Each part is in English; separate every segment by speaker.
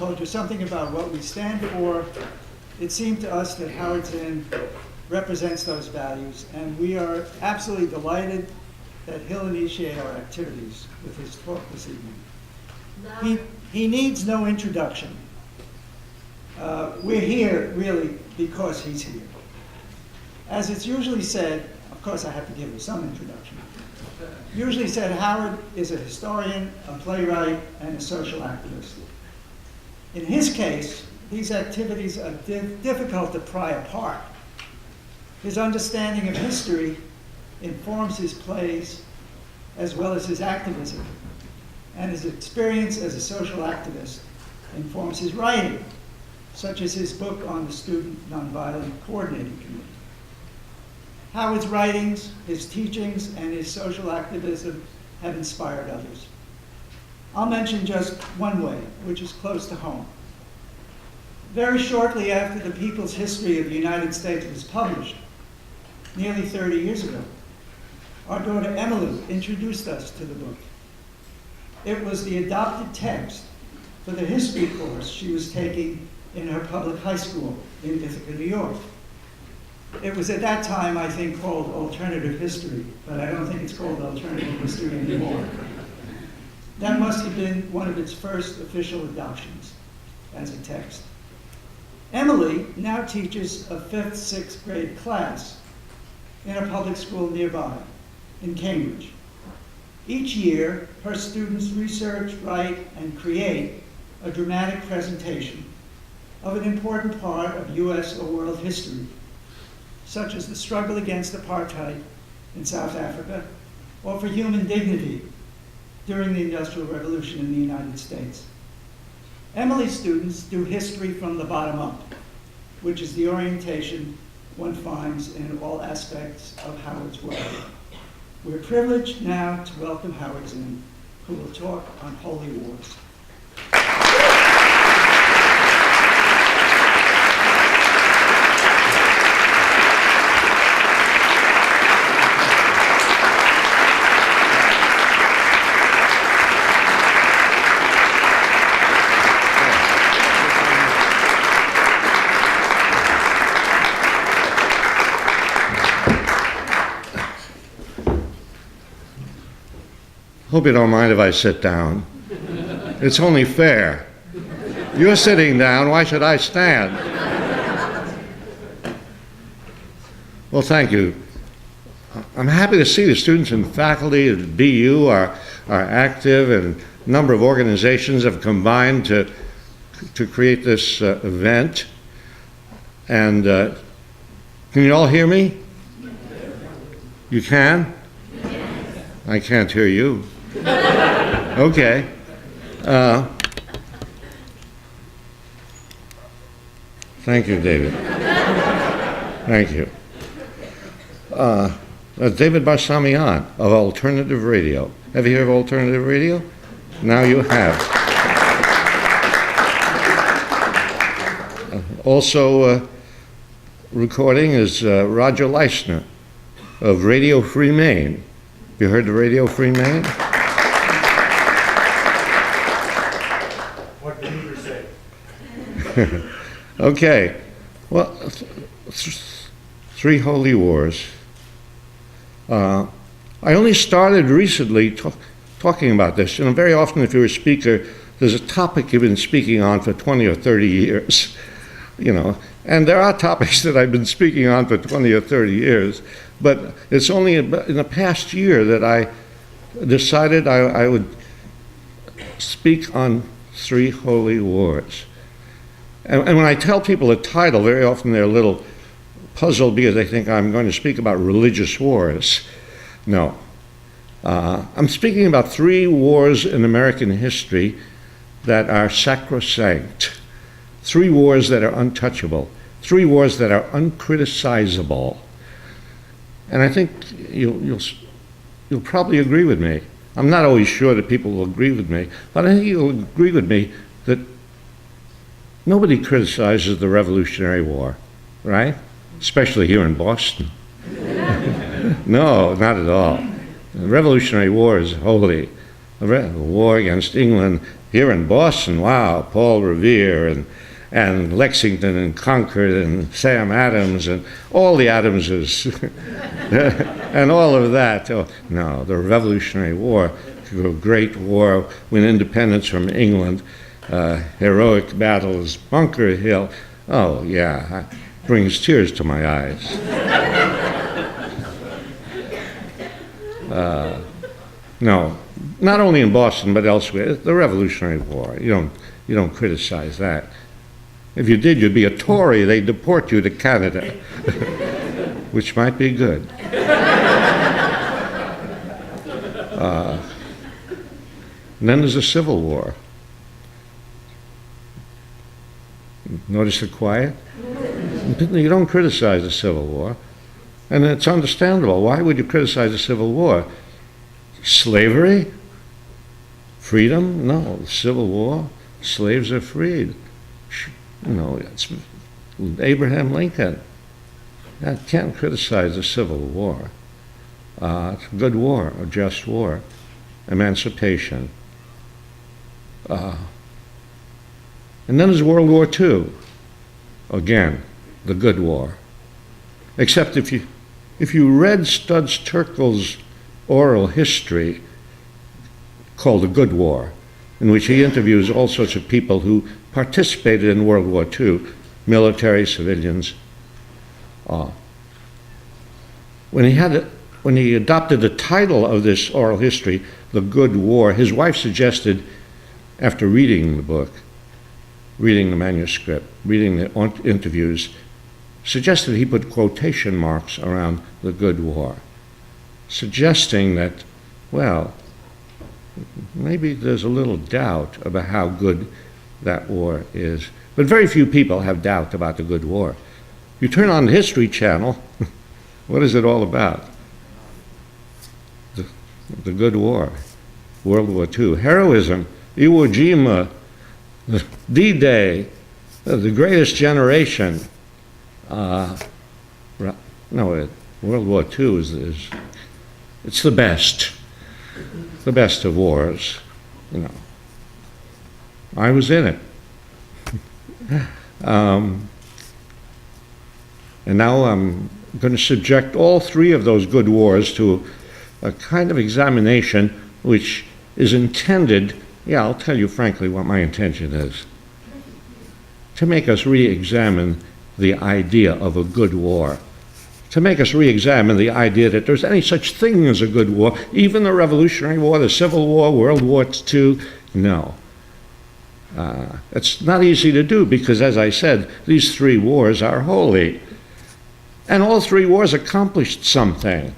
Speaker 1: told you something about what we stand for, it seemed to us that Howard Zinn represents those values, and we are absolutely delighted that he'll initiate our activities with his talk this evening. He needs no introduction. We're here, really, because he's here. As it's usually said, of course I have to give him some introduction. Usually said, Howard is a historian, a playwright, and a social activist. In his case, these activities are difficult to pry apart. His understanding of history informs his plays as well as his activism, and his experience as a social activist informs his writing, such as his book on the Student Nonviolent Coordinating Committee. Howard's writings, his teachings, and his social activism have inspired others. I'll mention just one way, which is close to home. Very shortly after the People's History of the United States was published, nearly 30 years ago, our daughter Emily introduced us to the book. It was the adopted text for the history course she was taking in her public high school in Ithaca, New York. It was at that time, I think, called alternative history, but I don't think it's called alternative history anymore. That must have been one of its first official adoptions as a text. Emily now teaches a 5th, 6th grade class in a public school nearby in Cambridge. Each year, her students research, write, and create a dramatic presentation of an important part of US or world history, such as the struggle against apartheid in South Africa, or for human dignity during the Industrial Revolution in the United States. Emily's students do history from the bottom up, which is the orientation one finds in all aspects of Howard's work. We're privileged now to welcome Howard Zinn, who will talk on holy wars.
Speaker 2: Hope you don't mind if I sit down. It's only fair. You're sitting down, why should I stand? Well, thank you. I'm happy to see the students and faculty at BU are active, and a number of organizations have combined to create this event. And can you all hear me? You can? I can't hear you. Okay. Thank you, David. Thank you. David Barsamian of Alternative Radio. Have you heard of Alternative Radio? Now you have. Also recording is Roger Leisner of Radio Free Maine. You heard of Radio Free Maine?
Speaker 3: What did you say?
Speaker 2: Okay. Well, three holy wars. I only started recently talking about this. You know, very often if you're a speaker, there's a topic you've been speaking on for 20 or 30 years. You know, and there are topics that I've been speaking on for 20 or 30 years, but it's only in the past year that I decided I would speak on three holy wars. And when I tell people the title, very often they're a little puzzled because they think I'm going to speak about religious wars. No. I'm speaking about three wars in American history that are sacrosanct. Three wars that are untouchable. Three wars that are uncriticizable. And I think you'll probably agree with me. I'm not always sure that people will agree with me, but I think you'll agree with me that nobody criticizes the Revolutionary War, right? Especially here in Boston. No, not at all. The Revolutionary War is holy. The war against England here in Boston, wow, Paul Revere and Lexington and Concord and Sam Adams and all the Adamses and all of that. Oh, no, the Revolutionary War, a great war, win independence from England, heroic battles, Bunker Hill. Oh, yeah, brings tears to my eyes. No, not only in Boston but elsewhere. The Revolutionary War. You don't criticize that. If you did, you'd be a Tory. They'd deport you to Canada, which might be good. And then there's the Civil War. Notice the quiet? You don't criticize the Civil War. And it's understandable. Why would you criticize the Civil War? Slavery? Freedom? No. The Civil War, slaves are freed. It's Abraham Lincoln. You can't criticize the Civil War. It's a good war, a just war. Emancipation. And then there's World War II. Again, the good war. Except if you read Studs Terkel's oral history called The Good War, in which he interviews all sorts of people who participated in World War II, military, civilians. When he adopted the title of this oral history, The Good War, his wife suggested, after reading the book, reading the manuscript, reading the interviews, suggested he put quotation marks around the good war, suggesting that, well, maybe there's a little doubt about how good that war is. But very few people have doubt about the good war. You turn on the History Channel, what is it all about? The good war, World War II, heroism, Iwo Jima, D-Day, the greatest generation. World War II is it's the best of wars. I was in it. And now I'm going to subject all three of those good wars to a kind of examination which is intended, I'll tell you frankly what my intention is, to make us re-examine the idea of a good war, to make us re-examine the idea that there's any such thing as a good war, even the Revolutionary War, the Civil War, World War II. No. It's not easy to do because, as I said, these three wars are holy. And all three wars accomplished something.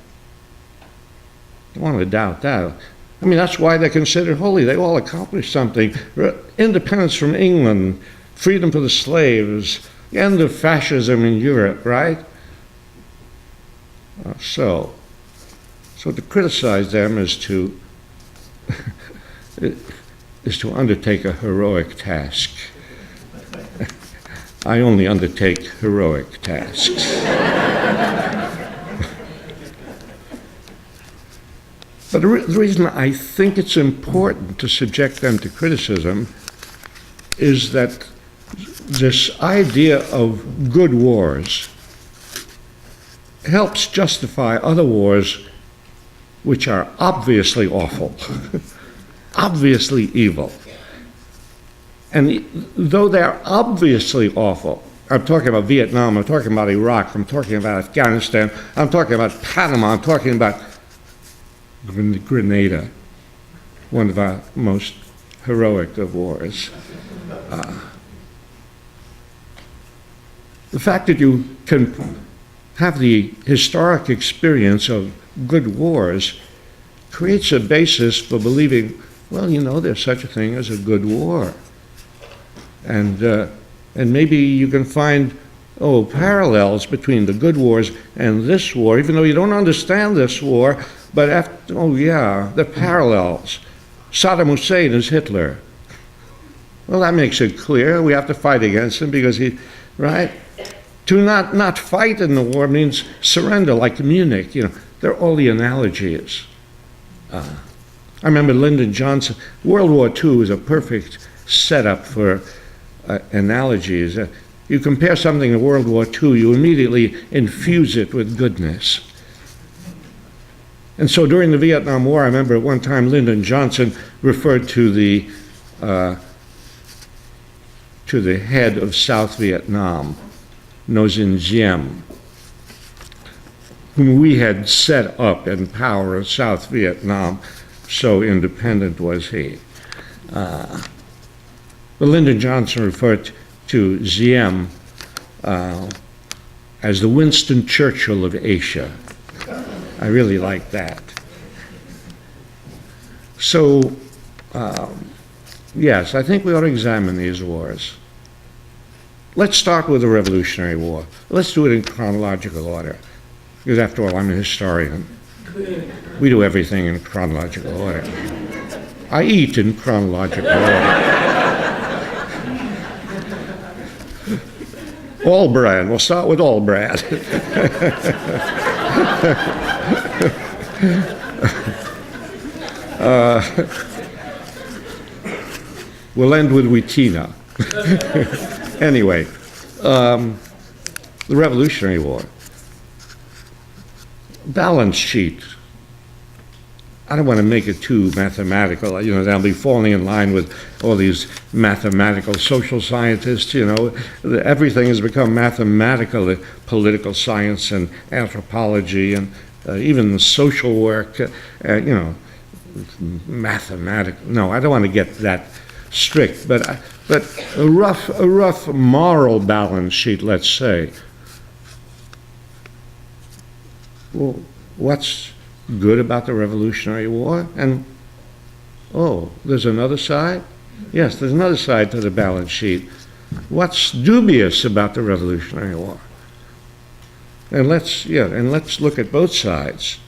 Speaker 2: I don't want to doubt that. I mean, that's why they're considered holy. They all accomplished something. Independence from England, freedom for the slaves, the end of fascism in Europe, right? So to criticize them is to undertake a heroic task. I only undertake heroic tasks. But the reason I think it's important to subject them to criticism is that this idea of good wars helps justify other wars which are obviously awful, obviously evil. And though they're obviously awful, I'm talking about Vietnam, I'm talking about Iraq, I'm talking about Afghanistan, I'm talking about Panama, I'm talking about Grenada, one of our most heroic of wars. The fact that you can have the historic experience of good wars creates a basis for believing, well, there's such a thing as a good war. And maybe you can find, parallels between the good wars and this war, even though you don't understand this war, but the parallels. Saddam Hussein is Hitler. Well, that makes it clear. We have to fight against him because right? To not fight in the war means surrender, like Munich. They're all the analogies. I remember Lyndon Johnson. World War II was a perfect setup for analogies. You compare something to World War II, you immediately infuse it with goodness. And so during the Vietnam War, I remember at one time Lyndon Johnson referred to the head of South Vietnam, Zinn, whom we had set up in power in South Vietnam, so independent was he. But Lyndon Johnson referred to Zinn as the Winston Churchill of Asia. I really like that. So, yes, I think we ought to examine these wars. Let's start with the Revolutionary War. Let's do it in chronological order, because after all, I'm a historian. We do everything in chronological order. I eat in chronological order. All-Brand. We'll start with All-Brand. We'll end with Wheatina. Anyway, the Revolutionary War. Balance sheet. I don't want to make it too mathematical. You know, they'll be falling in line with all these mathematical social scientists. You know, everything has become mathematical, political science and anthropology and even the social work, you know, mathematical. No, I don't want to get that strict, but a rough moral balance sheet, let's say. Well, what's good about the Revolutionary War? And, oh, there's another side? Yes, there's another side to the balance sheet. What's dubious about the Revolutionary War? And let's look at both sides.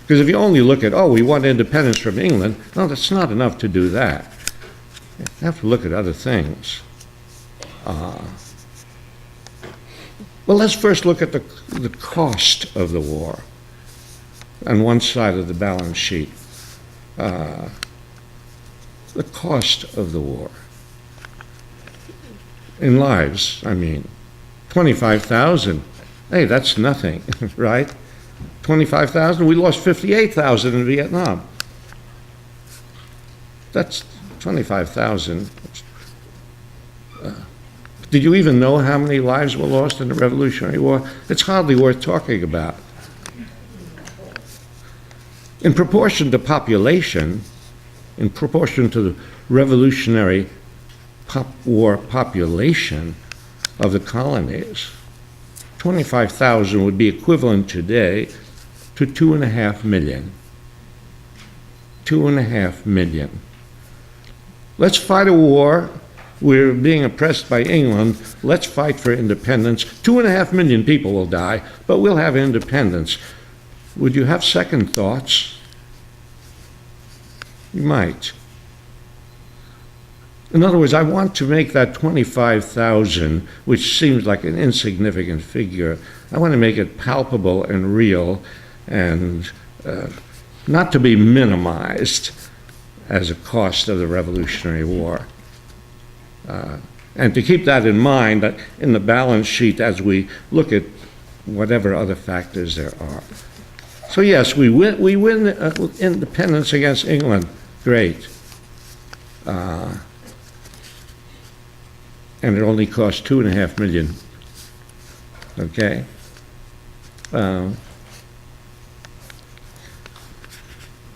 Speaker 2: Because if you only look at, oh, we want independence from England, no, that's not enough to do that. You have to look at other things. Well, let's first look at the cost of the war on one side of the balance sheet. The cost of the war. In lives, I mean. 25,000. Hey, that's nothing, right? 25,000. We lost 58,000 in Vietnam. That's 25,000. Did you even know how many lives were lost in the Revolutionary War? It's hardly worth talking about. In proportion to population, in proportion to the Revolutionary War population of the colonies, 25,000 would be equivalent today to 2.5 million. 2.5 million. Let's fight a war. We're being oppressed by England. Let's fight for independence. 2.5 million people will die, but we'll have independence. Would you have second thoughts? You might. In other words, I want to make that 25,000, which seems like an insignificant figure, I want to make it palpable and real and not to be minimized as a cost of the Revolutionary War. And to keep that in mind in the balance sheet as we look at whatever other factors there are. So yes, we win independence against England. Great. And it only cost 2.5 million. Okay?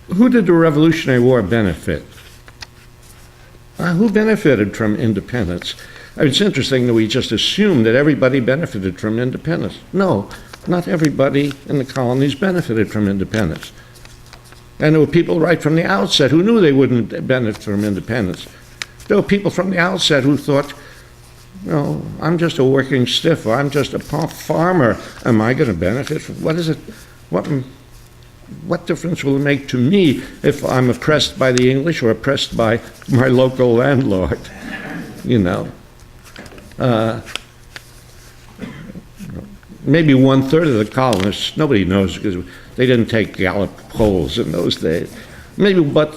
Speaker 2: Who did the Revolutionary War benefit? Who benefited from independence? It's interesting that we just assume that everybody benefited from independence. No, not everybody in the colonies benefited from independence. And there were people right from the outset who knew they wouldn't benefit from independence. There were people from the outset who thought, you know, I'm just a working stiff, or I'm just a farmer. Am I going to benefit from, what is it? What difference will it make to me if I'm oppressed by the English or oppressed by my local landlord? You know. Maybe 1/3 of the colonists, nobody knows because they didn't take Gallup polls in those days. maybe, but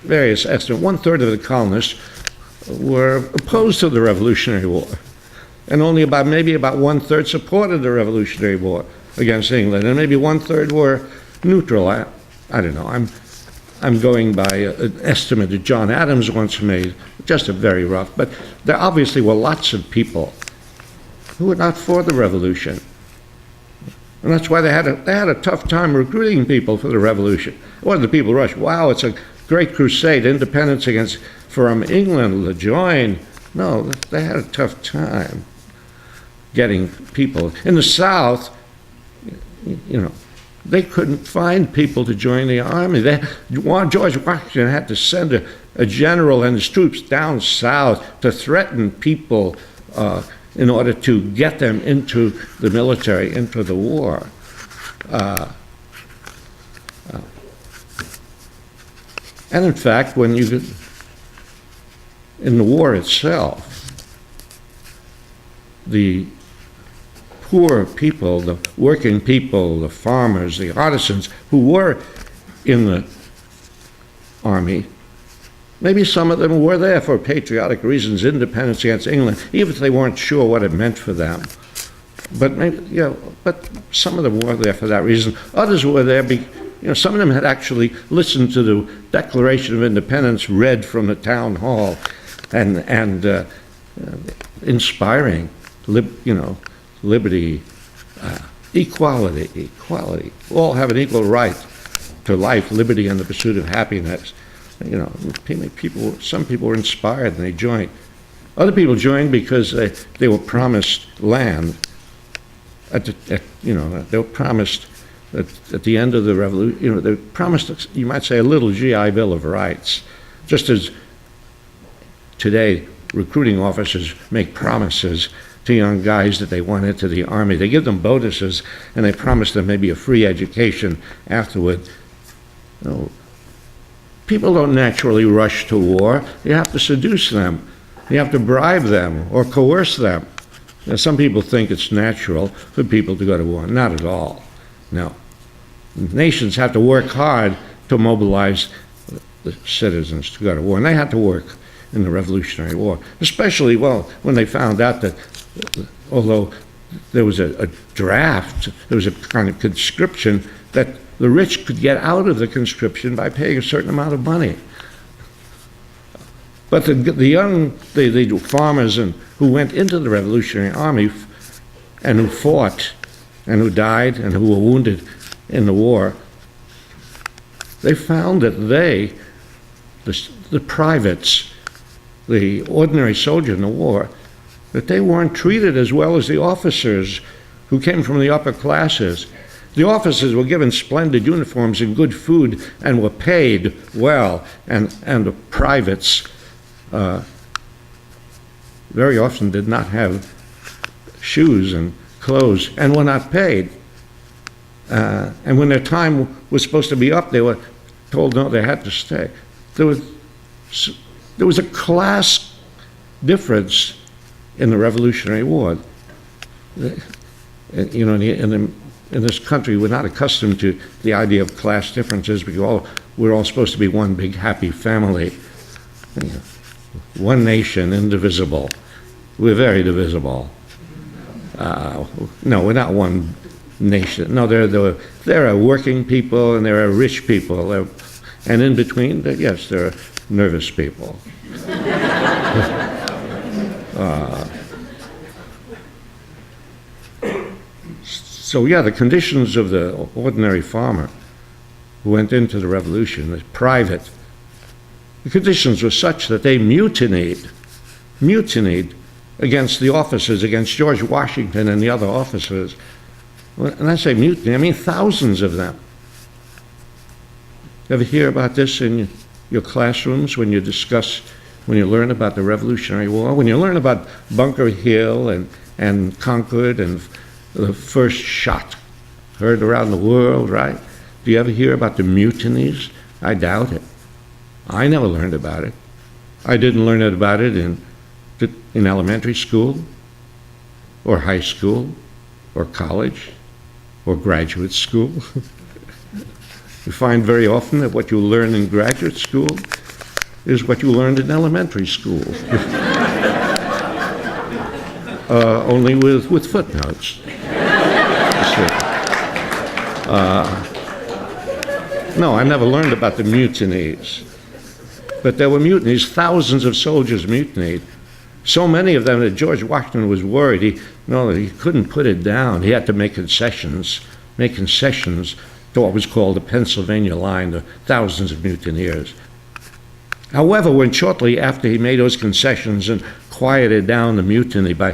Speaker 2: various estimates, one-third of the colonists were opposed to the Revolutionary War, and only maybe about one-third supported the Revolutionary War against England, and maybe one-third were neutral. I don't know. I'm going by an estimate that John Adams once made, just a very rough, but there obviously were lots of people who were not for the revolution. And that's why they had a tough time recruiting people for the revolution. What did the people rush? Wow, it's a great crusade, independence from England to join. No, they had a tough time getting people. In the South, they couldn't find people to join the army. George Washington had to send a general and his troops down south to threaten people in order to get them into the military, into the war. And in fact, in the war itself, the poor people, the working people, the farmers, the artisans who were in the army, maybe some of them were there for patriotic reasons, independence against England, even if they weren't sure what it meant for them. But but some of them were there for that reason. Others were there some of them had actually listened to the Declaration of Independence read from the town hall, and inspiring, liberty, equality. All have an equal right to life, liberty, and the pursuit of happiness. Some people were inspired and they joined. Other people joined because they were promised land. They were promised at the end of the revolution. They were promised, you might say, a little GI Bill of Rights, just as today recruiting officers make promises to young guys that they want into the army. They give them bonuses and they promise them maybe a free education afterward. People don't naturally rush to war. You have to seduce them. You have to bribe them or coerce them. Now, some people think it's natural for people to go to war. Not at all. No. Nations have to work hard to mobilize the citizens to go to war. And they had to work in the Revolutionary War, especially, when they found out that although there was a draft, there was a kind of conscription, that the rich could get out of the conscription by paying a certain amount of money. But the farmers who went into the Revolutionary Army and who fought and who died and who were wounded in the war, they found that the privates, the ordinary soldier in the war, that they weren't treated as well as the officers who came from the upper classes. The officers were given splendid uniforms and good food and were paid well, and the privates very often did not have shoes and clothes and were not paid. And when their time was supposed to be up, they were told no, they had to stay. There was a class difference in the Revolutionary War. In this country, we're not accustomed to the idea of class differences because we're all supposed to be one big happy family. One nation, indivisible. We're very divisible. No, we're not one nation. No, there are working people and there are rich people. And in between, yes, there are nervous people. So the conditions of the ordinary farmer who went into the revolution, the private, the conditions were such that they mutinied against the officers, against George Washington and the other officers. And I say mutiny, I mean thousands of them. You ever hear about this in your classrooms when you learn about the Revolutionary War, when you learn about Bunker Hill and Concord and the first shot heard around the world, right? Do you ever hear about the mutinies? I doubt it. I never learned about it. I didn't learn about it in elementary school or high school or college or graduate school. We find very often that what you learn in graduate school is what you learned in elementary school, only with footnotes. No, I never learned about the mutinies. But there were mutinies. Thousands of soldiers mutinied. So many of them that George Washington was worried he couldn't put it down. He had to make concessions to what was called the Pennsylvania Line, the thousands of mutineers. However, when shortly after he made those concessions and quieted down the mutiny by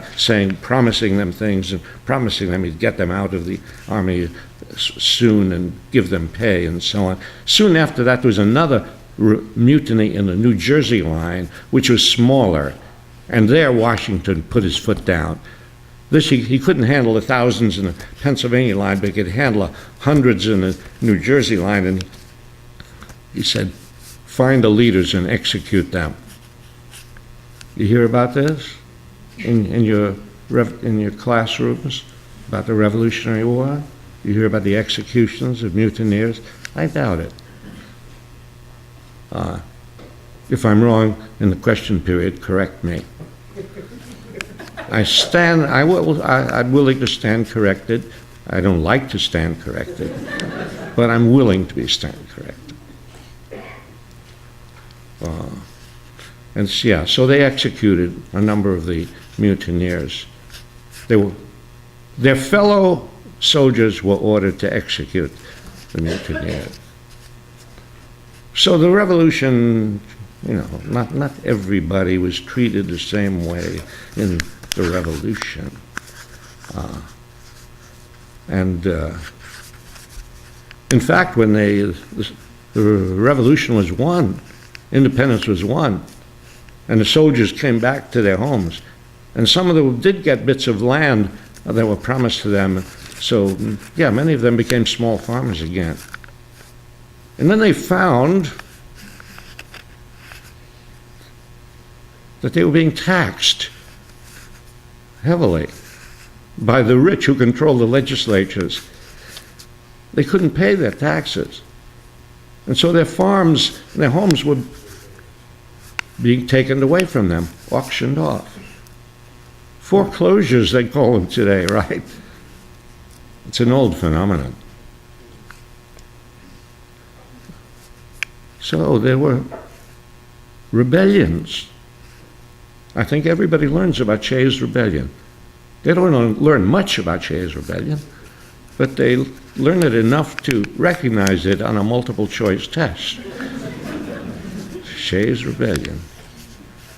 Speaker 2: promising them things and promising them he'd get them out of the army soon and give them pay and so on, soon after that there was another mutiny in the New Jersey line, which was smaller. And there Washington put his foot down. He couldn't handle the thousands in the Pennsylvania line, but he could handle hundreds in the New Jersey line. And he said, find the leaders and execute them. You hear about this in your classrooms, about the Revolutionary War? You hear about the executions of mutineers? I doubt it. If I'm wrong in the question period, correct me. I'm willing to stand corrected. I don't like to stand corrected, but I'm willing to stand corrected. So they executed a number of the mutineers. Their fellow soldiers were ordered to execute the mutineers. So the revolution, not everybody was treated the same way in the revolution. In fact, when the revolution was won, independence was won, and the soldiers came back to their homes, and some of them did get bits of land that were promised to them. So, many of them became small farmers again. And then they found that they were being taxed heavily by the rich who controlled the legislatures. They couldn't pay their taxes. And so their farms, their homes were being taken away from them, auctioned off. Foreclosures, they call them today, right? It's an old phenomenon. So there were rebellions. I think everybody learns about Shays' Rebellion. They don't learn much about Shays' Rebellion, but they learn it enough to recognize it on a multiple choice test. Shays' Rebellion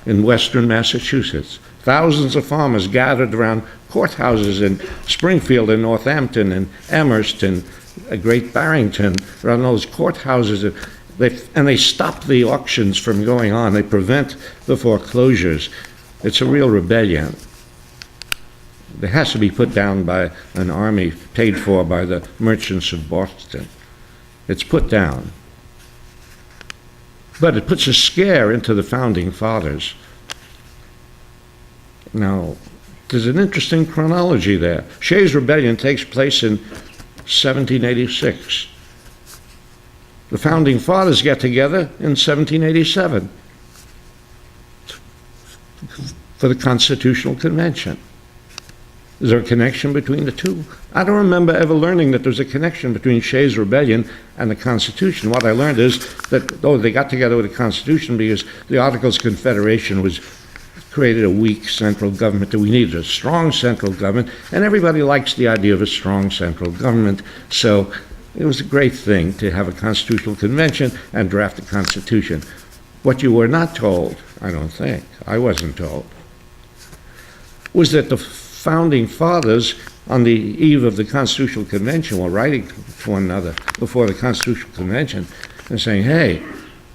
Speaker 2: in western Massachusetts. Thousands of farmers gathered around courthouses in Springfield and Northampton and Amherst and Great Barrington, around those courthouses. And they stop the auctions from going on. They prevent the foreclosures. It's a real rebellion. It has to be put down by an army paid for by the merchants of Boston. It's put down. But it puts a scare into the founding fathers. Now, there's an interesting chronology there. Shays' Rebellion takes place in 1786. The founding fathers get together in 1787 for the Constitutional Convention. Is there a connection between the two? I don't remember ever learning that there's a connection between Shays' Rebellion and the Constitution. What I learned is that, they got together with the Constitution because the Articles of Confederation created a weak central government, that we needed a strong central government, and everybody likes the idea of a strong central government. So it was a great thing to have a constitutional convention and draft a constitution. What you were not told, I don't think, I wasn't told, was that the founding fathers on the eve of the Constitutional Convention were writing to one another before the Constitutional Convention and saying, hey,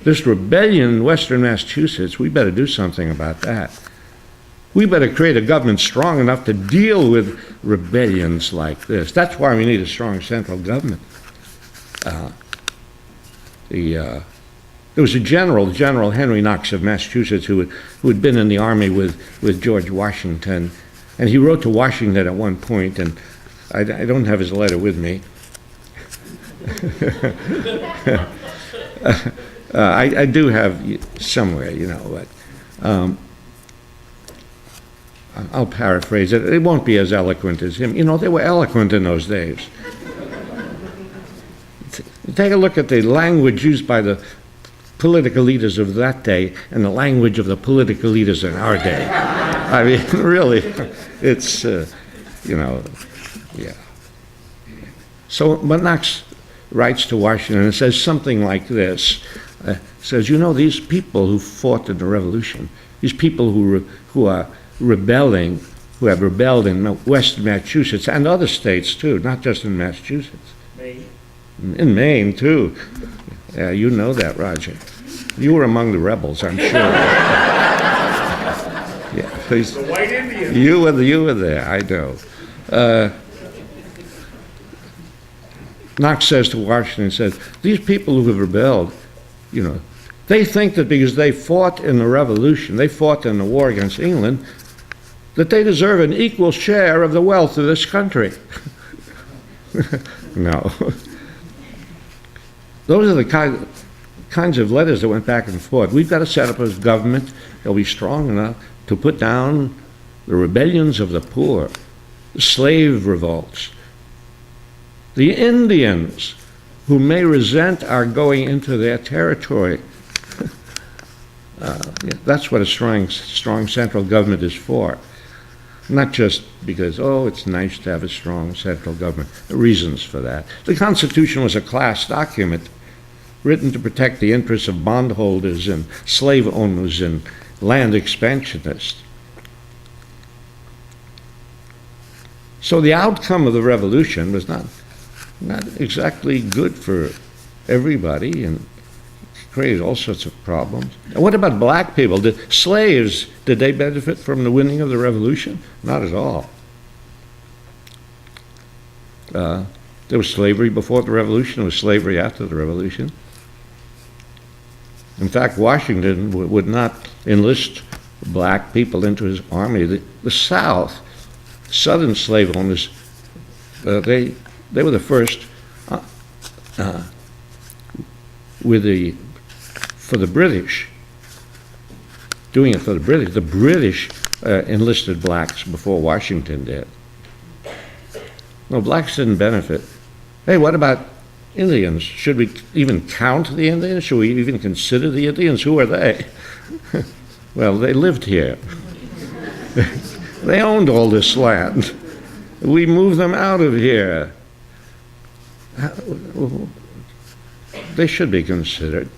Speaker 2: this rebellion in western Massachusetts, we better do something about that. We better create a government strong enough to deal with rebellions like this. That's why we need a strong central government. There was a General Henry Knox of Massachusetts, who had been in the army with George Washington, and he wrote to Washington at one point, and I don't have his letter with me, I do have somewhere, but I'll paraphrase it. It won't be as eloquent as him. They were eloquent in those days. Take a look at the language used by the political leaders of that day and the language of the political leaders in our day. I mean, really, it's, yeah. So, but Knox writes to Washington and says something like this. Says, these people who fought in the Revolution, these people who are rebelling, who have rebelled in Western Massachusetts and other states too, not just in Massachusetts.
Speaker 3: Maine.
Speaker 2: In Maine too. Yeah, you know that, Roger. You were among the rebels, I'm sure. Yeah, please.
Speaker 3: The white Indians.
Speaker 2: You were there, I know. Knox says to Washington, says, these people who have rebelled, they think that because they fought in the Revolution, they fought in the war against England, that they deserve an equal share of the wealth of this country. No. Those are the kinds of letters that went back and forth. We've got to set up a government that'll be strong enough to put down the rebellions of the poor, the slave revolts, the Indians who may resent our going into their territory. That's what a strong central government is for. Not just because, it's nice to have a strong central government. There are reasons for that. The Constitution was a class document written to protect the interests of bondholders and slave owners and land expansionists. So the outcome of the Revolution was not exactly good for everybody and created all sorts of problems. And what about black people? Did they benefit from the winning of the Revolution? Not at all. There was slavery before the Revolution. There was slavery after the Revolution. In fact, Washington would not enlist black people into his army. The South, Southern slave owners, they were the first for the British, doing it for the British. The British enlisted blacks before Washington did. No, blacks didn't benefit. Hey, what about Indians? Should we even count the Indians? Should we even consider the Indians? Who are they? Well, they lived here. They owned all this land. We moved them out of here. They should be considered.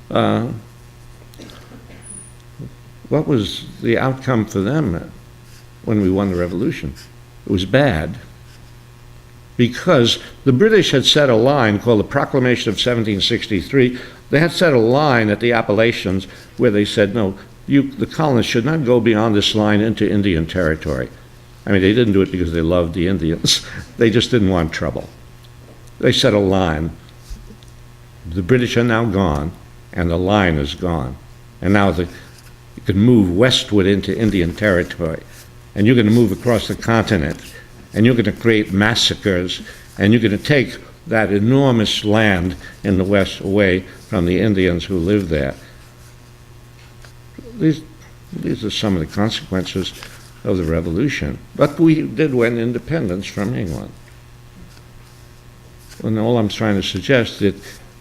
Speaker 2: What was the outcome for them when we won the Revolution? It was bad, because the British had set a line called the Proclamation of 1763. They had set a line at the Appalachians where they said, no, the colonists should not go beyond this line into Indian territory. I mean, they didn't do it because they loved the Indians. They just didn't want trouble. They set a line. The British are now gone, and the line is gone. And now you can move westward into Indian territory, and you're going to move across the continent, and you're going to create massacres, and you're going to take that enormous land in the West away from the Indians who live there. These are some of the consequences of the Revolution. But we did win independence from England. And all I'm trying to suggest is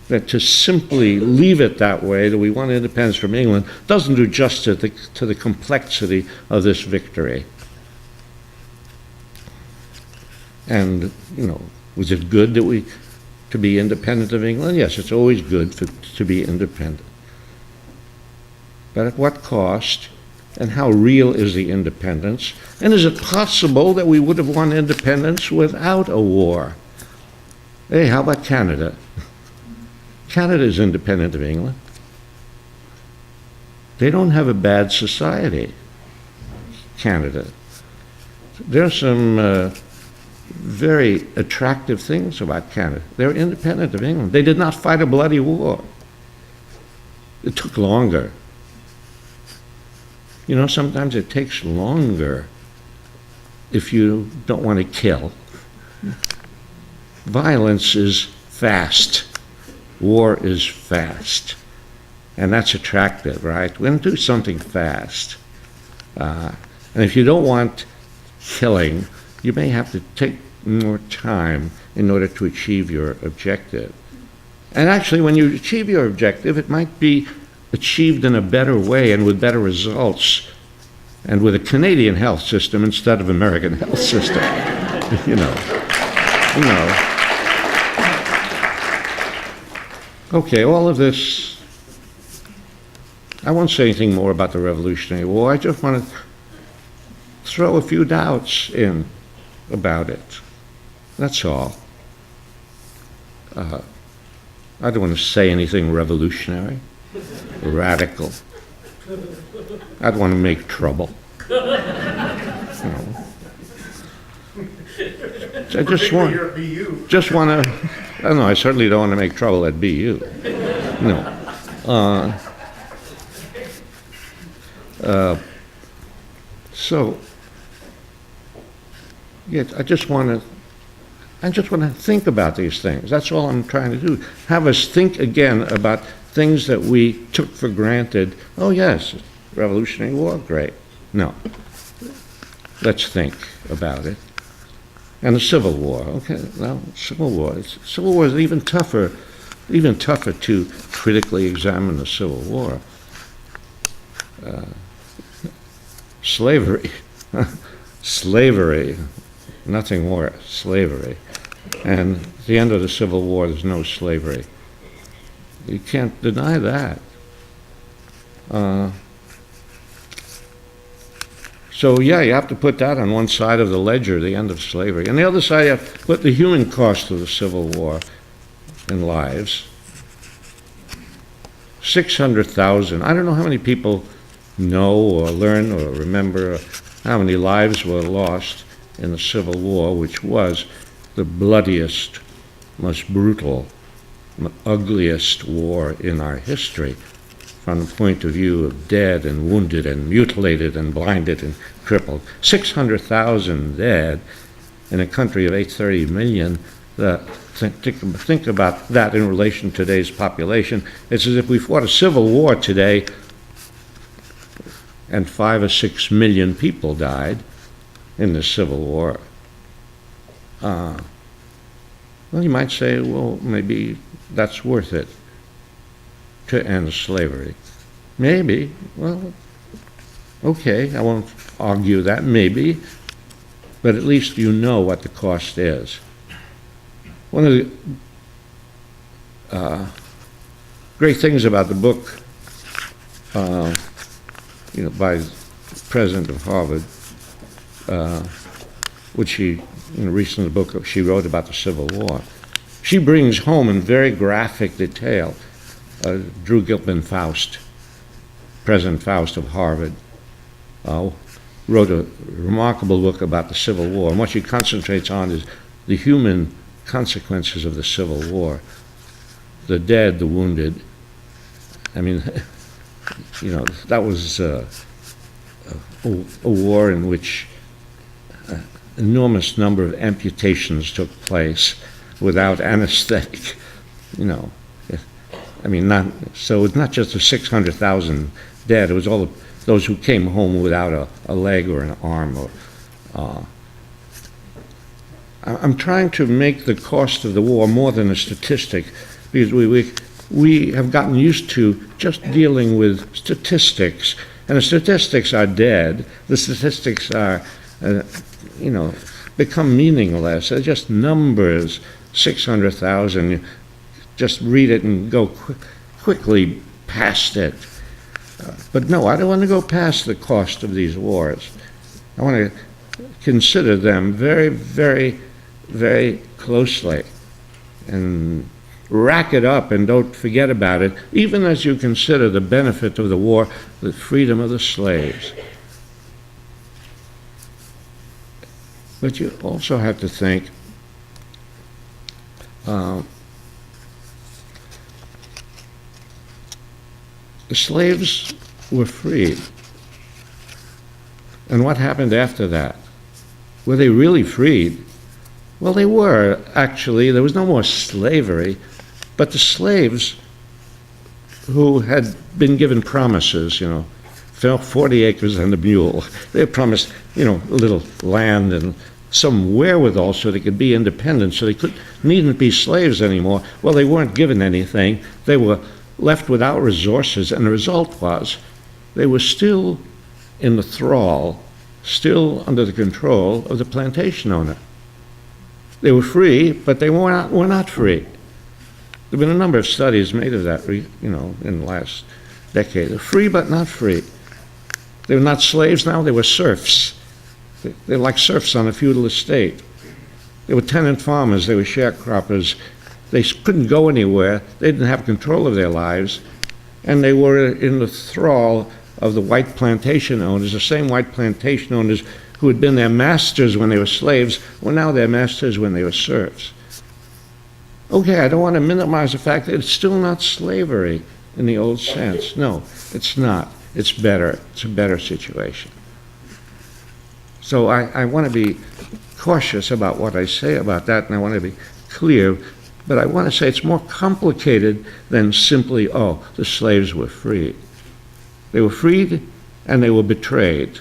Speaker 2: that to simply leave it that way, that we won independence from England, doesn't do justice to the complexity of this victory. And, was it good to be independent of England? Yes, it's always good to be independent. But at what cost? And how real is the independence? And is it possible that we would have won independence without a war? Hey, how about Canada? Canada is independent of England. They don't have a bad society, Canada. There are some very attractive things about Canada. They're independent of England. They did not fight a bloody war. It took longer. Sometimes it takes longer if you don't want to kill. Violence is fast. War is fast. And that's attractive, right? We're going to do something fast. And if you don't want killing, you may have to take more time in order to achieve your objective. And actually, when you achieve your objective, it might be achieved in a better way and with better results and with a Canadian health system instead of American health system. you know. Okay, all of this, I won't say anything more about the Revolutionary War. I just want to throw a few doubts in about it. That's all. I don't want to say anything revolutionary, radical. I don't want to make trouble. I just want to, I don't know, I certainly don't want to make trouble at BU. No. So, yeah, I just want to think about these things. That's all I'm trying to do. Have us think again about things that we took for granted. Oh yes, Revolutionary War, great. No. Let's think about it. And the Civil War, okay, well, Civil War is even tougher to critically examine the Civil War. Slavery, nothing more, slavery. And at the end of the Civil War, there's no slavery. You can't deny that. So yeah, you have to put that on one side of the ledger, the end of slavery. On the other side, you have to put the human cost of the Civil War in lives. 600,000. I don't know how many people know or learn or remember how many lives were lost in the Civil War, which was the bloodiest, most brutal, ugliest war in our history, from the point of view of dead and wounded and mutilated and blinded and crippled. 600,000 dead in a country of 830 million. Think about that in relation to today's population. It's as if we fought a civil war today and 5 or 6 million people died in the Civil War. Well, you might say, well, maybe that's worth it to end slavery. Maybe. Well, okay, I won't argue that, maybe, but at least you know what the cost is. One of the great things about the book, by the president of Harvard, which she, in a recent book she wrote about the Civil War, she brings home in very graphic detail Drew Gilpin Faust, President Faust of Harvard, wrote a remarkable book about the Civil War, and what she concentrates on is the human consequences of the Civil War, the dead, the wounded. I mean, that was a war in which an enormous number of amputations took place without anesthetic, I mean, so it's not just the 600,000 dead, it was all those who came home without a leg or an arm. I'm trying to make the cost of the war more than a statistic, because we have gotten used to just dealing with statistics, and the statistics are dead. The statistics are, become meaningless. They're just numbers. 600,000. Just read it and go quickly past it. But no, I don't want to go past the cost of these wars. I want to consider them very, very, very closely and rack it up and don't forget about it, even as you consider the benefit of the war, the freedom of the slaves. But you also have to think the slaves were freed. And what happened after that? Were they really freed? Well, they were, actually. There was no more slavery, but the slaves who had been given promises, 40 acres and a mule. They were promised, a little land and some wherewithal so they could be independent, so they needn't be slaves anymore. Well, they weren't given anything. They were left without resources, and the result was they were still in the thrall, still under the control of the plantation owner. They were free, but they were not free. There have been a number of studies made of that, in the last decade. They're free, but not free. They were not slaves now, they were serfs. They were like serfs on a feudal estate. They were tenant farmers, they were sharecroppers. They couldn't go anywhere, they didn't have control of their lives, and they were in the thrall of the white plantation owners, the same white plantation owners who had been their masters when they were slaves, were now their masters when they were serfs. Okay, I don't want to minimize the fact that it's still not slavery in the old sense. No, it's not. It's better. It's a better situation. So I want to be cautious about what I say about that, and I want to be clear, but I want to say it's more complicated than simply, the slaves were free. They were freed and they were betrayed.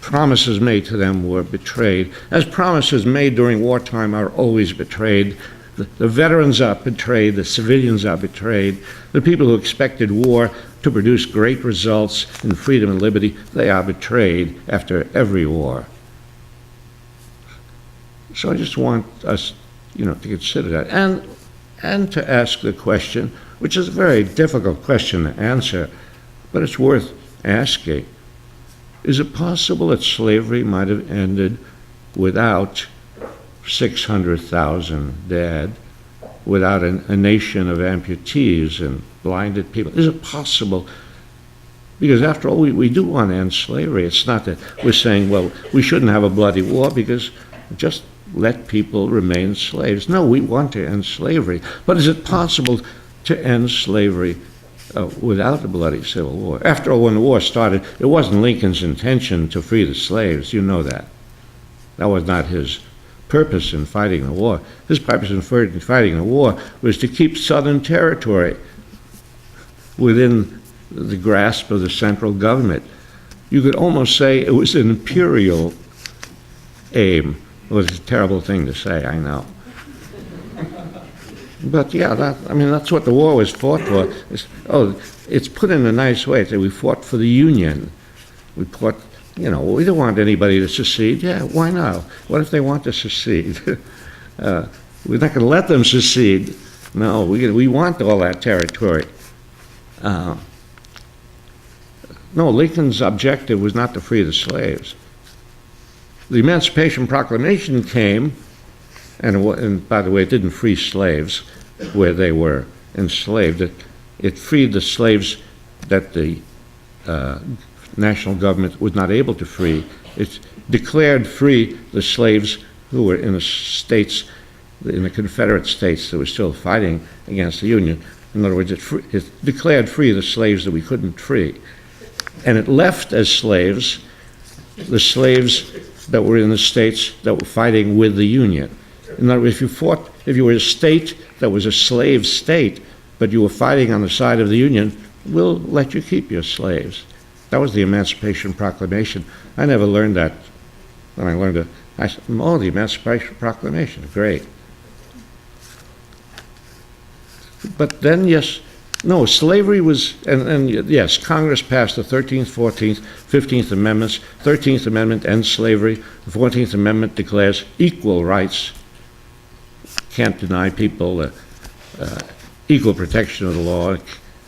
Speaker 2: Promises made to them were betrayed, as promises made during wartime are always betrayed. The veterans are betrayed, the civilians are betrayed, the people who expected war to produce great results in freedom and liberty, they are betrayed after every war. So I just want us, to consider that, and to ask the question, which is a very difficult question to answer, but it's worth asking. Is it possible that slavery might have ended without 600,000 dead, without a nation of amputees and blinded people? Is it possible? Because after all, we do want to end slavery. It's not that we're saying, well, we shouldn't have a bloody war because just let people remain slaves. No, we want to end slavery. But is it possible to end slavery without a bloody civil war? After all, when the war started, it wasn't Lincoln's intention to free the slaves. You know that. That was not his purpose in fighting the war. His purpose in fighting the war was to keep Southern territory within the grasp of the central government. You could almost say it was an imperial aim. It was a terrible thing to say, I know. But yeah, that's what the war was fought for. It's put in a nice way. We fought for the Union. We fought, we don't want anybody to secede. Yeah, why not? What if they want to secede? We're not going to let them secede. No, we want all that territory. No, Lincoln's objective was not to free the slaves. The Emancipation Proclamation came, and by the way, it didn't free slaves where they were enslaved. It freed the slaves that the national government was not able to free. It declared free the slaves who were in the states, in the Confederate states that were still fighting against the Union. In other words, it declared free the slaves that we couldn't free. And it left as slaves the slaves that were in the states that were fighting with the Union. In other words, if you were a state that was a slave state, but you were fighting on the side of the Union, we'll let you keep your slaves. That was the Emancipation Proclamation. I never learned that. When I learned it, I said, the Emancipation Proclamation, great. But then, slavery was, and yes, Congress passed the 13th, 14th, 15th Amendments. 13th Amendment ends slavery. The 14th Amendment declares equal rights. Can't deny people equal protection of the law.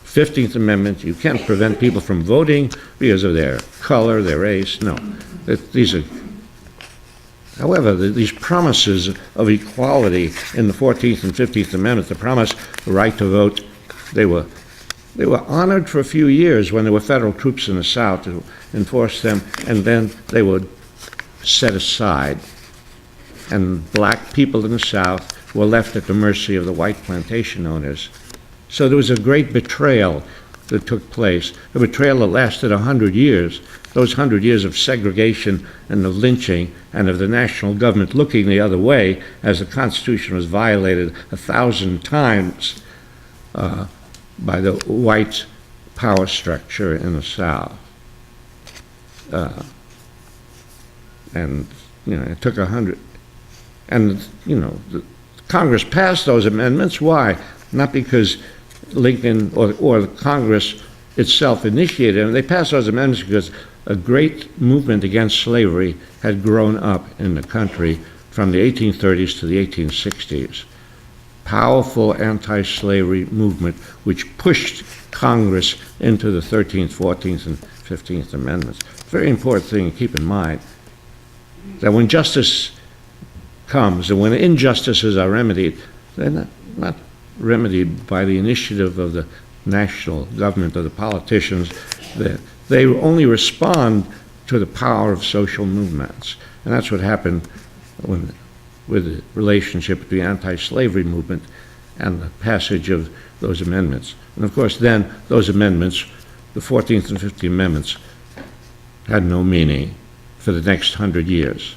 Speaker 2: 15th Amendment, you can't prevent people from voting because of their color, their race. No. However, these promises of equality in the 14th and 15th Amendment, the promise, the right to vote, they were honored for a few years when there were federal troops in the South to enforce them, and then they were set aside. And black people in the South were left at the mercy of the white plantation owners. So there was a great betrayal that took place, a betrayal that lasted 100 years, those 100 years of segregation and of lynching and of the national government looking the other way as the Constitution was violated 1,000 times by the white power structure in the South. And, it took 100. And, Congress passed those amendments. Why? Not because Lincoln or the Congress itself initiated them. They passed those amendments because a great movement against slavery had grown up in the country from the 1830s to the 1860s. Powerful anti-slavery movement which pushed Congress into the 13th, 14th, and 15th Amendments. Very important thing to keep in mind that when justice comes and when injustices are remedied, they're not remedied by the initiative of the national government or the politicians. They only respond to the power of social movements. And that's what happened with the relationship between the anti-slavery movement and the passage of those amendments. And of course then those amendments, the 14th and 15th Amendments, had no meaning for the next 100 years.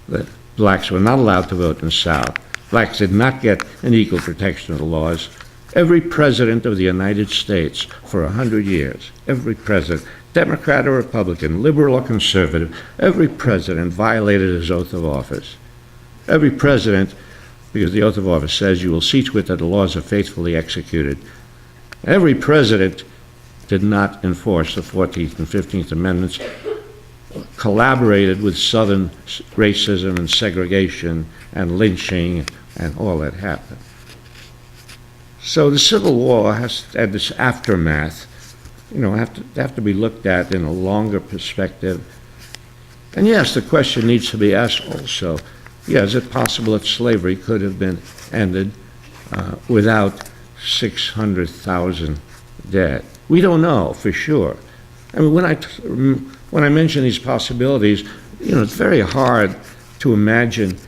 Speaker 2: The blacks were not allowed to vote in the South. Blacks did not get an equal protection of the laws. Every president of the United States for 100 years, every president, Democrat or Republican, liberal or conservative, every president violated his oath of office. Every president, because the oath of office says you will see to it that the laws are faithfully executed. Every president did not enforce the 14th and 15th Amendments, collaborated with Southern racism and segregation and lynching and all that happened. So the Civil War has had this aftermath, have to be looked at in a longer perspective. And yes, the question needs to be asked also, is it possible that slavery could have been ended without 600,000 dead? We don't know for sure. I mean, when I mention these possibilities, it's very hard to imagine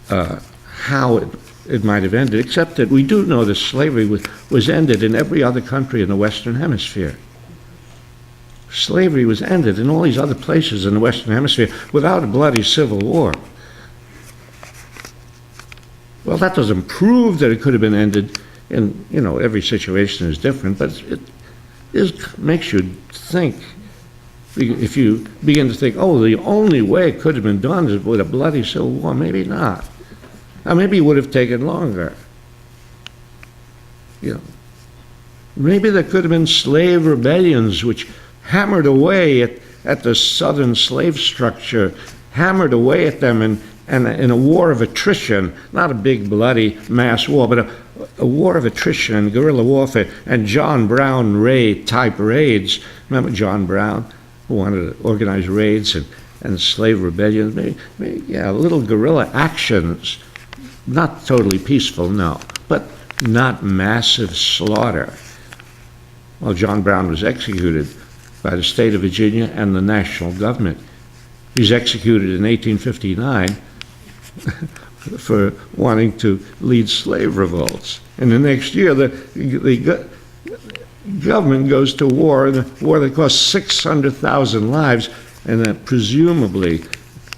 Speaker 2: how it might have ended, except that we do know that slavery was ended in every other country in the Western Hemisphere. Slavery was ended in all these other places in the Western Hemisphere without a bloody civil war. Well, that doesn't prove that it could have been ended in, every situation is different, but it makes you think. If you begin to think, the only way it could have been done is with a bloody civil war, maybe not. Now, maybe it would have taken longer. Maybe there could have been slave rebellions which hammered away at the Southern slave structure, hammered away at them in a war of attrition, not a big bloody mass war, but a war of attrition and guerrilla warfare, and John Brown type raids. Remember John Brown, who wanted to organize raids and slave rebellions? Maybe, little guerrilla actions. Not totally peaceful, no, but not massive slaughter. Well, John Brown was executed by the state of Virginia and the national government. He's executed in 1859 for wanting to lead slave revolts. And the next year, the government goes to war, a war that cost 600,000 lives, and that presumably,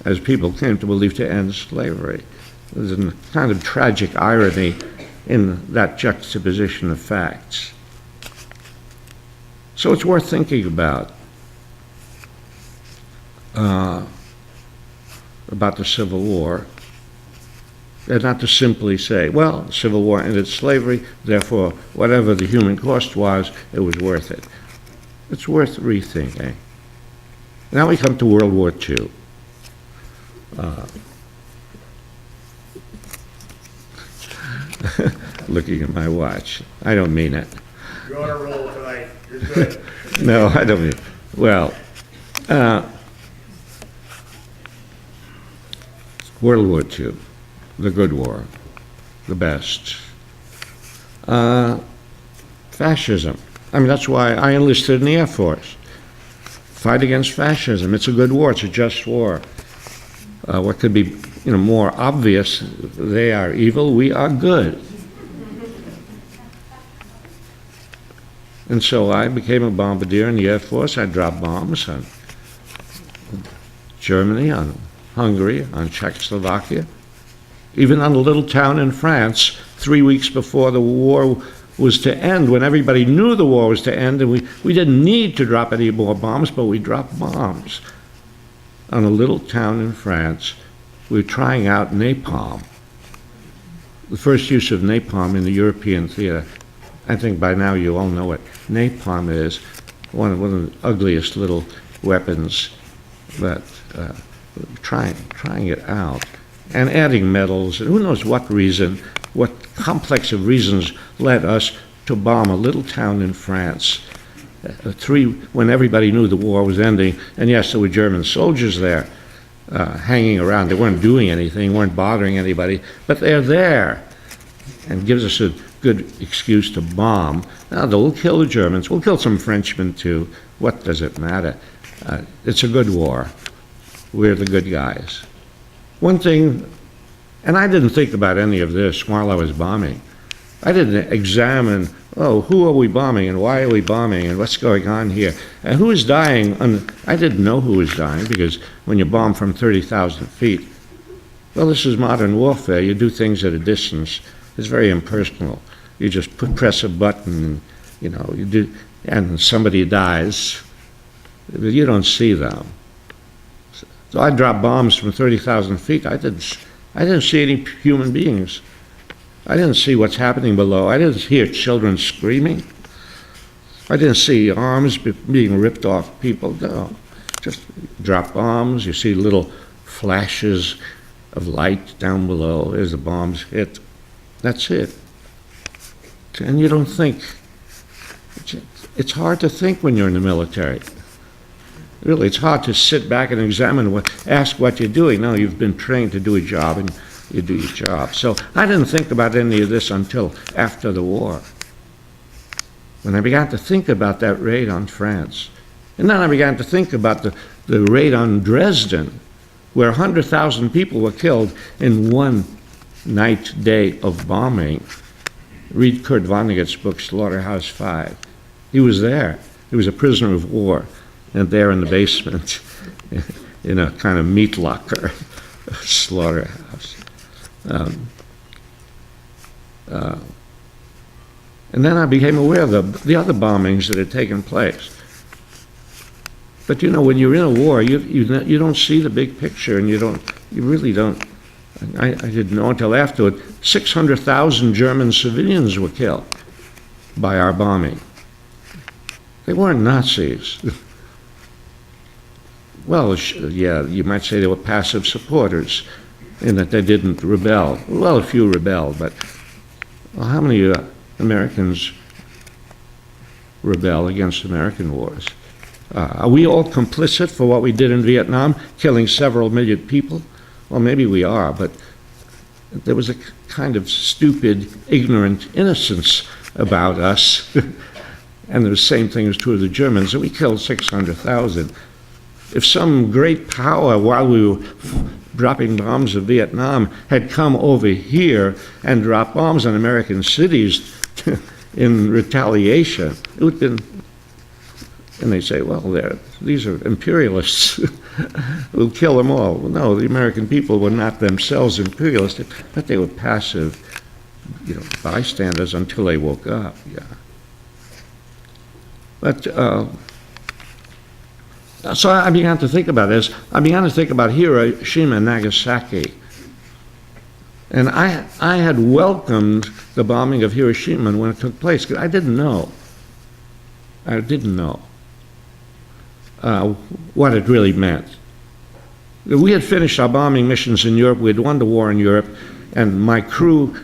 Speaker 2: as people came to believe, to end slavery. There's a kind of tragic irony in that juxtaposition of facts. So it's worth thinking about the Civil War, and not to simply say, well, the Civil War ended slavery, therefore, whatever the human cost was, it was worth it. It's worth rethinking. Now we come to World War II. Looking at my watch. I don't mean it.
Speaker 3: You're on a roll tonight. You're good.
Speaker 2: No, I don't mean it. Well, World War II, the good war, the best. Fascism. I mean, that's why I enlisted in the Air Force. Fight against fascism. It's a good war. It's a just war. What could be, more obvious? They are evil. We are good. And so I became a bombardier in the Air Force. I dropped bombs on Germany, on Hungary, on Czechoslovakia, even on a little town in France 3 weeks before the war was to end, when everybody knew the war was to end, and we didn't need to drop any more bombs, but we dropped bombs on a little town in France. We were trying out napalm, the first use of napalm in the European theater. I think by now you all know what napalm is, one of the ugliest little weapons, but trying it out and adding metals, and who knows what reason, what complex of reasons led us to bomb a little town in France, when everybody knew the war was ending. And yes, there were German soldiers there hanging around. They weren't doing anything, weren't bothering anybody, but they're there, and gives us a good excuse to bomb. Now, we'll kill the Germans, we'll kill some Frenchmen too. What does it matter? It's a good war. We're the good guys. One thing, and I didn't think about any of this while I was bombing. I didn't examine, who are we bombing and why are we bombing and what's going on here and who is dying. I didn't know who was dying, because when you bomb from 30,000 feet, well, this is modern warfare. You do things at a distance. It's very impersonal. You just press a button, you do, and somebody dies. You don't see them. So I dropped bombs from 30,000 feet. I didn't see any human beings. I didn't see what's happening below. I didn't hear children screaming. I didn't see arms being ripped off people. No, just drop bombs. You see little flashes of light down below as the bombs hit. That's it. And you don't think. It's hard to think when you're in the military. Really, it's hard to sit back and examine, ask what you're doing. No, you've been trained to do a job, and you do your job. So I didn't think about any of this until after the war, when I began to think about that raid on France. And then I began to think about the raid on Dresden, where 100,000 people were killed in one day of bombing. Read Kurt Vonnegut's book, Slaughterhouse 5. He was there. He was a prisoner of war, and there in the basement, in a kind of meat locker, slaughterhouse. And then I became aware of the other bombings that had taken place. But when you're in a war, you don't see the big picture, and you really don't. I didn't know until afterward. 600,000 German civilians were killed by our bombing. They weren't Nazis. Well, yeah, you might say they were passive supporters in that they didn't rebel. Well, a few rebelled, but how many Americans rebel against American wars? Are we all complicit for what we did in Vietnam, killing several million people? Well, maybe we are, but there was a kind of stupid, ignorant innocence about us. And the same thing is true of the Germans. We killed 600,000. If some great power, while we were dropping bombs in Vietnam, had come over here and dropped bombs on American cities in retaliation, it would have been, and they say, well, these are imperialists. We'll kill them all. No, the American people were not themselves imperialists, but they were passive, bystanders until they woke up. Yeah. But so I began to think about this. I began to think about Hiroshima and Nagasaki. And I had welcomed the bombing of Hiroshima when it took place, because I didn't know. What it really meant. We had finished our bombing missions in Europe. We had won the war in Europe, and my crew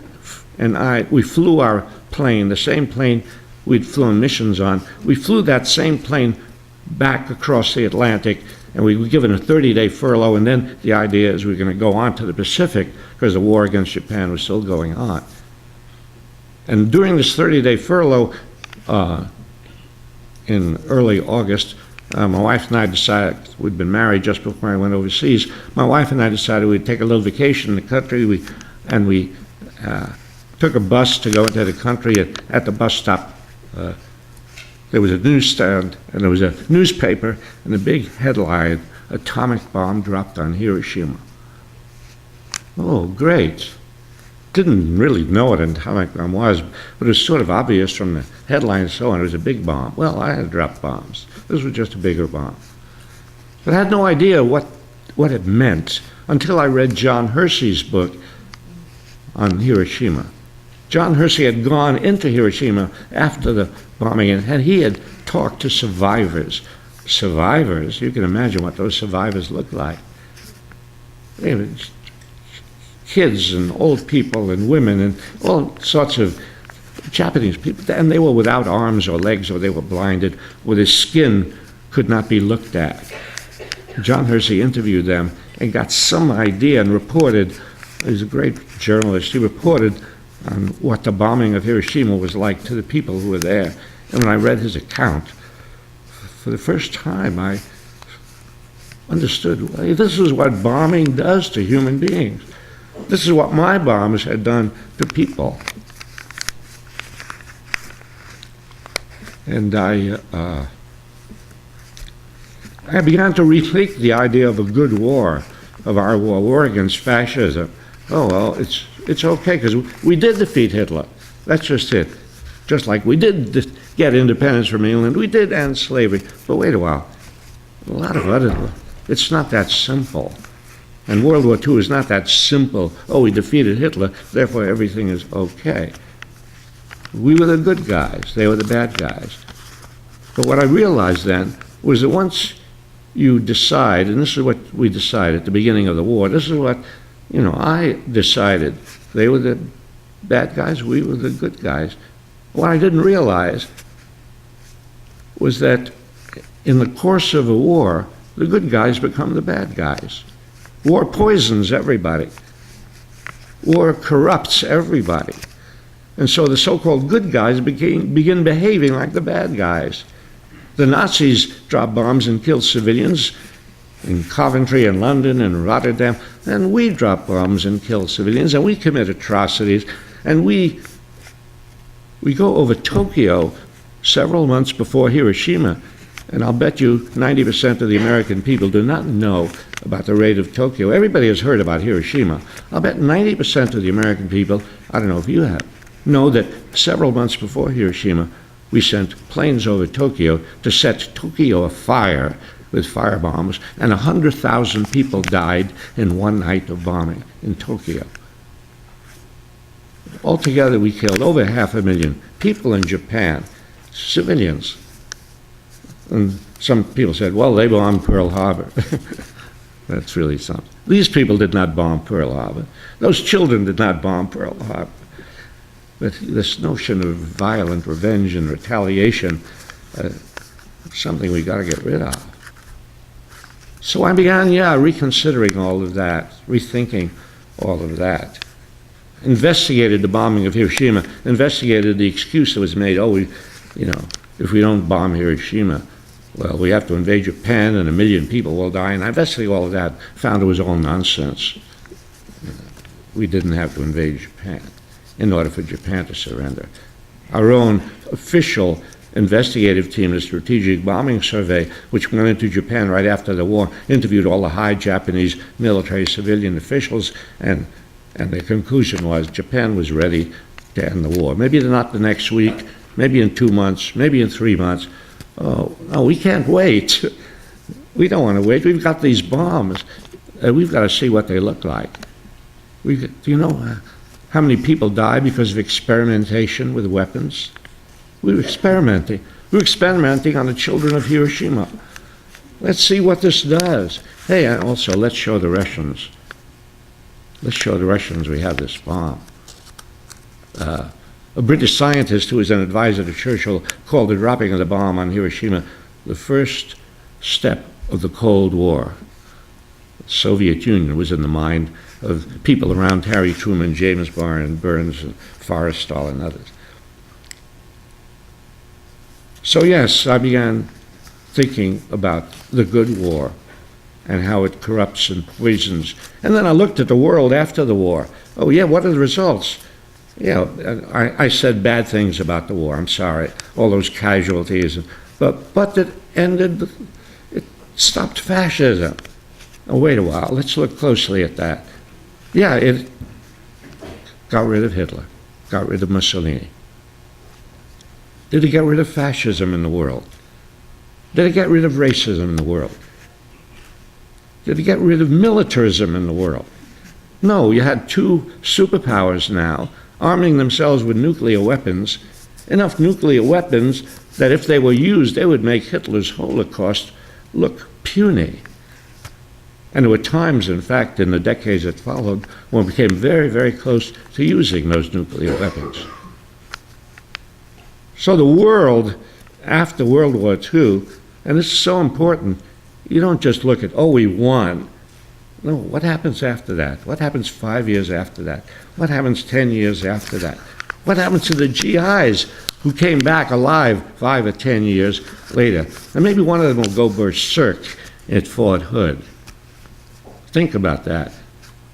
Speaker 2: and we flew our plane, the same plane we'd flown missions on. We flew that same plane back across the Atlantic, and we were given a 30-day furlough, and then the idea is we're going to go on to the Pacific, because the war against Japan was still going on. And during this 30-day furlough, in early August, my wife and I decided, we'd been married just before I went overseas, my wife and I decided we'd take a little vacation in the country. We took a bus to go into the country. At the bus stop, there was a newsstand, and there was a newspaper, and a big headline, "Atomic Bomb Dropped on Hiroshima." Oh, great. Didn't really know what an atomic bomb was, but it was sort of obvious from the headline and so on. It was a big bomb. Well, I had dropped bombs. This was just a bigger bomb. But I had no idea what it meant until I read John Hersey's book on Hiroshima. John Hersey had gone into Hiroshima after the bombing, and he had talked to survivors. Survivors, you can imagine what those survivors looked like. They were kids and old people and women and all sorts of Japanese people, and they were without arms or legs, or they were blinded, or their skin could not be looked at. John Hersey interviewed them and got some idea and reported. He's a great journalist. He reported on what the bombing of Hiroshima was like to the people who were there. And when I read his account, for the first time, I understood, well, this is what bombing does to human beings. This is what my bombs had done to people. And I began to rethink the idea of a good war, of our war against fascism. Oh, well, it's okay, because we did defeat Hitler. That's just it. Just like we did get independence from England, we did end slavery. But wait a while. A lot of other, it's not that simple. And World War II is not that simple. Oh, we defeated Hitler, therefore everything is okay. We were the good guys. They were the bad guys. But what I realized then was that once you decide, and this is what we decided at the beginning of the war, this is what, I decided. They were the bad guys, we were the good guys. What I didn't realize was that in the course of a war, the good guys become the bad guys. War poisons everybody. War corrupts everybody. And so the so-called good guys begin behaving like the bad guys. The Nazis dropped bombs and killed civilians in Coventry and London and Rotterdam, and we drop bombs and kill civilians, and we commit atrocities, and we go over Tokyo several months before Hiroshima, and I'll bet you 90% of the American people do not know about the raid of Tokyo. Everybody has heard about Hiroshima. I'll bet 90% of the American people, I don't know if you have, know that several months before Hiroshima, we sent planes over Tokyo to set Tokyo afire with firebombs, and 100,000 people died in one night of bombing in Tokyo. Altogether, we killed over 500,000 people in Japan, civilians. And some people said, well, they bombed Pearl Harbor. That's really something. These people did not bomb Pearl Harbor. Those children did not bomb Pearl Harbor. But this notion of violent revenge and retaliation, something we got to get rid of. So I began, reconsidering all of that, rethinking all of that. Investigated the bombing of Hiroshima, investigated the excuse that was made, if we don't bomb Hiroshima, well, we have to invade Japan and 1 million people will die. And I investigated all of that, found it was all nonsense. We didn't have to invade Japan in order for Japan to surrender. Our own official investigative team, the Strategic Bombing Survey, which went into Japan right after the war, interviewed all the high Japanese military civilian officials, and the conclusion was Japan was ready to end the war. Maybe not the next week, maybe in 2 months, maybe in 3 months. Oh, no, we can't wait. We don't want to wait. We've got these bombs. We've got to see what they look like. Do you know how many people die because of experimentation with weapons? We were experimenting. We were experimenting on the children of Hiroshima. Let's see what this does. Hey, and also, let's show the Russians. Let's show the Russians we have this bomb. A British scientist who was an advisor to Churchill called the dropping of the bomb on Hiroshima the first step of the Cold War. The Soviet Union was in the mind of people around Harry Truman, James Barnes, Burns, and Forrestal, and others. So yes, I began thinking about the good war and how it corrupts and poisons. And then I looked at the world after the war. Oh yeah, what are the results? I said bad things about the war, I'm sorry, all those casualties, but it stopped fascism. Oh, wait a while, let's look closely at that. Yeah, it got rid of Hitler, got rid of Mussolini. Did it get rid of fascism in the world? Did it get rid of racism in the world? Did it get rid of militarism in the world? No, you had two superpowers now arming themselves with nuclear weapons, enough nuclear weapons that if they were used, they would make Hitler's Holocaust look puny. And there were times, in fact, in the decades that followed, when we became very, very close to using those nuclear weapons. So the world, after World War II, and this is so important, you don't just look at, oh, we won. No, what happens after that? What happens 5 years after that? What happens 10 years after that? What happens to the GIs who came back alive 5 or 10 years later? And maybe one of them will go berserk at Fort Hood. Think about that.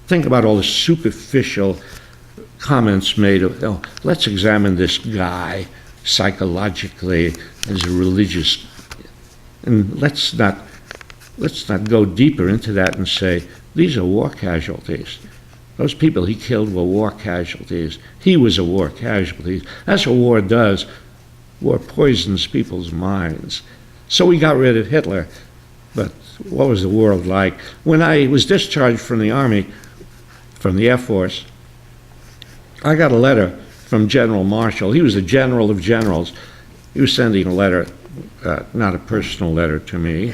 Speaker 2: Think about all the superficial comments made of, oh, let's examine this guy psychologically as a religious, and let's not go deeper into that and say, these are war casualties. Those people he killed were war casualties. He was a war casualty. That's what war does. War poisons people's minds. So we got rid of Hitler, but what was the world like? When I was discharged from the Army, from the Air Force, I got a letter from General Marshall. He was the general of generals. He was sending a letter, not a personal letter to me.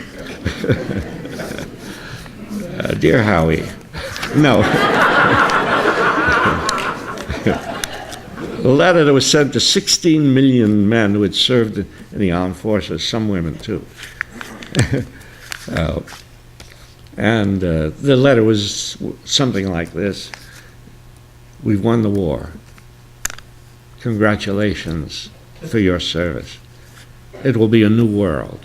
Speaker 2: Dear Howie, no. A letter that was sent to 16 million men who had served in the armed forces, some women too. And the letter was something like this: we've won the war. Congratulations for your service. It will be a new world.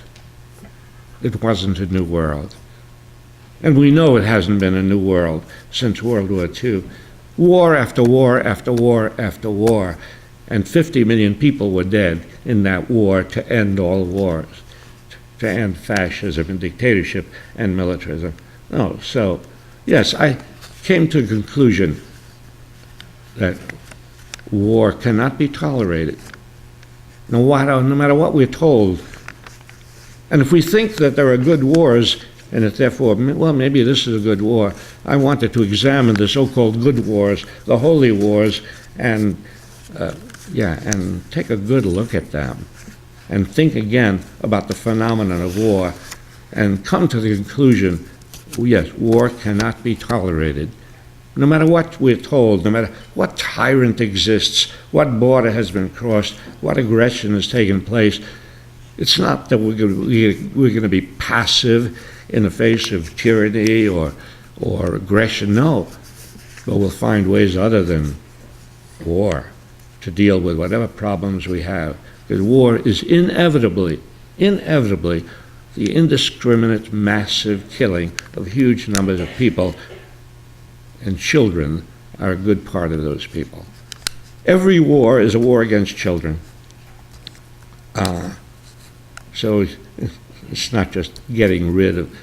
Speaker 2: It wasn't a new world. And we know it hasn't been a new world since World War II. War after war after war after war. And 50 million people were dead in that war to end all wars, to end fascism and dictatorship and militarism. No, so, yes, I came to the conclusion that war cannot be tolerated, no matter what we're told. And if we think that there are good wars, and that therefore, well, maybe this is a good war, I wanted to examine the so-called good wars, the holy wars, and and take a good look at them, and think again about the phenomenon of war, and come to the conclusion, yes, war cannot be tolerated. No matter what we're told, no matter what tyrant exists, what border has been crossed, what aggression has taken place, it's not that we're going to be passive in the face of tyranny or aggression, no. But we'll find ways other than war to deal with whatever problems we have. Because war is inevitably the indiscriminate, massive killing of huge numbers of people, and children are a good part of those people. Every war is a war against children. So it's not just getting rid of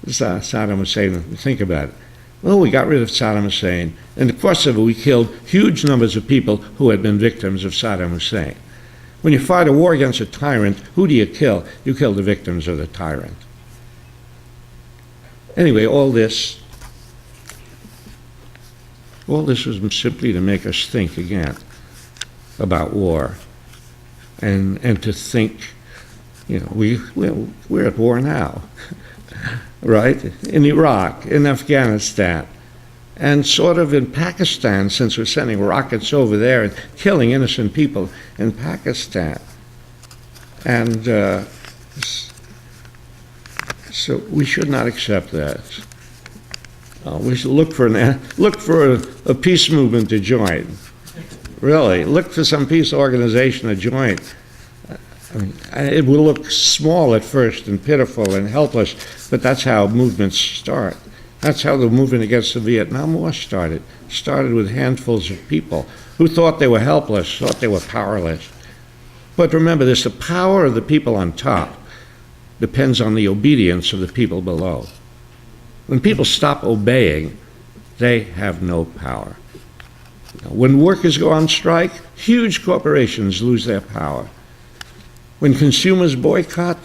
Speaker 2: Saddam Hussein. Think about it. Well, we got rid of Saddam Hussein. In the course of it, we killed huge numbers of people who had been victims of Saddam Hussein. When you fight a war against a tyrant, who do you kill? You kill the victims of the tyrant. Anyway, all this was simply to make us think again about war, and to think, we're at war now, right? In Iraq, in Afghanistan, and sort of in Pakistan, since we're sending rockets over there and killing innocent people in Pakistan. And so we should not accept that. We should look for a peace movement to join. Really, look for some peace organization to join. I mean, it will look small at first and pitiful and helpless, but that's how movements start. That's how the movement against the Vietnam War started. It started with handfuls of people who thought they were helpless, thought they were powerless. But remember this, the power of the people on top depends on the obedience of the people below. When people stop obeying, they have no power. When workers go on strike, huge corporations lose their power. When consumers boycott,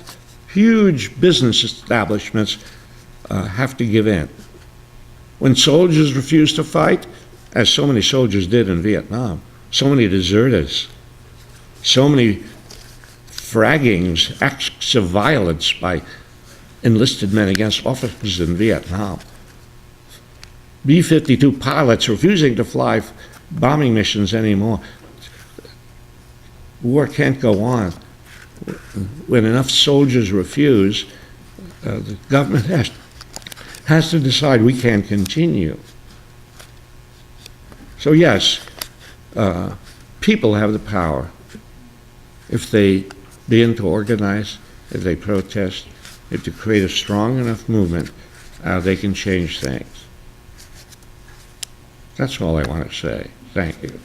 Speaker 2: huge business establishments have to give in. When soldiers refuse to fight, as so many soldiers did in Vietnam, so many deserters, so many fraggings, acts of violence by enlisted men against officers in Vietnam. B-52 pilots refusing to fly bombing missions anymore. War can't go on. When enough soldiers refuse, the government has to decide we can't continue. So yes, people have the power. If they begin to organize, if they protest, if they create a strong enough movement, they can change things. That's all I want to say. Thank you.